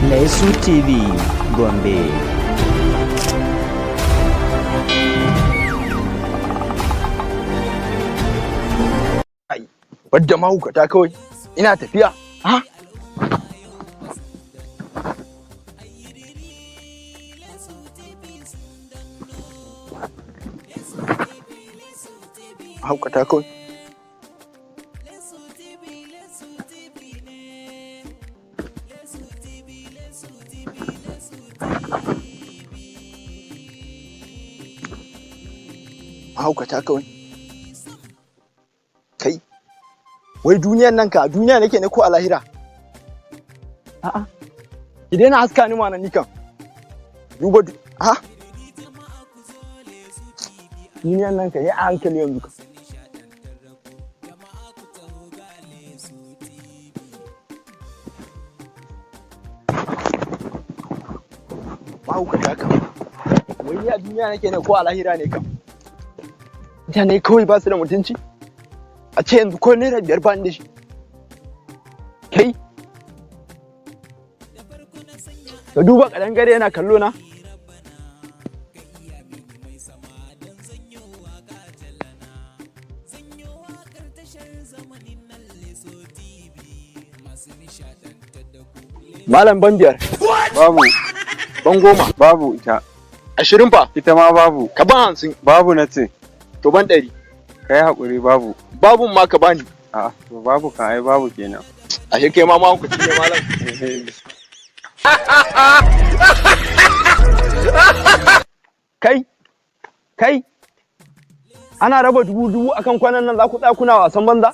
Lesu TV Gombe. Wadda mahaukata kawai ina tafiya ha mahaukata kawai mahaukata kawai kai wai duniyan nan ka duniya nake ne ko a lahira a'a ki daina haska ni ma nan nikan duba ha duniyan nan ka yi a hankali yanzu ka mahaukata kam wai ni a duniya nake ne ko a lahira ne kam mutane kawai ba su da mutunci a ce yanzu ko naira 5 ba ni da shi kai ka duba kadangare yana kallo na malam ban 5 babu ban 10 babu ita 20 fa ita ma babu ka ban 50 babu na ce to ban 100 kai hakuri babu babun ma ka bani a to babu ka ai babu kenan ashe kai ma ku ci ne malam kai ana raba dubu akan kwanan nan za ku tsaya kuna wasan banza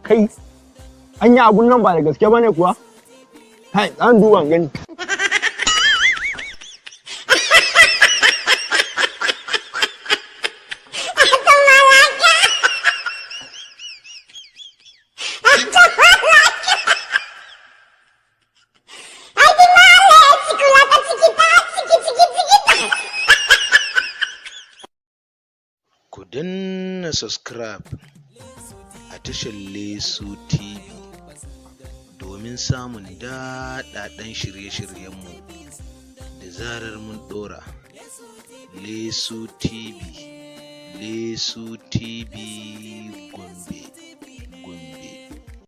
kai anya abun nan ba da gaske bane kuwa kai an duba gani Ku danna subscribe a tashar Lesu TV domin samun daɗaɗɗen shirye-shiryenmu da zarar mun ɗora. Lesu TV Gombe.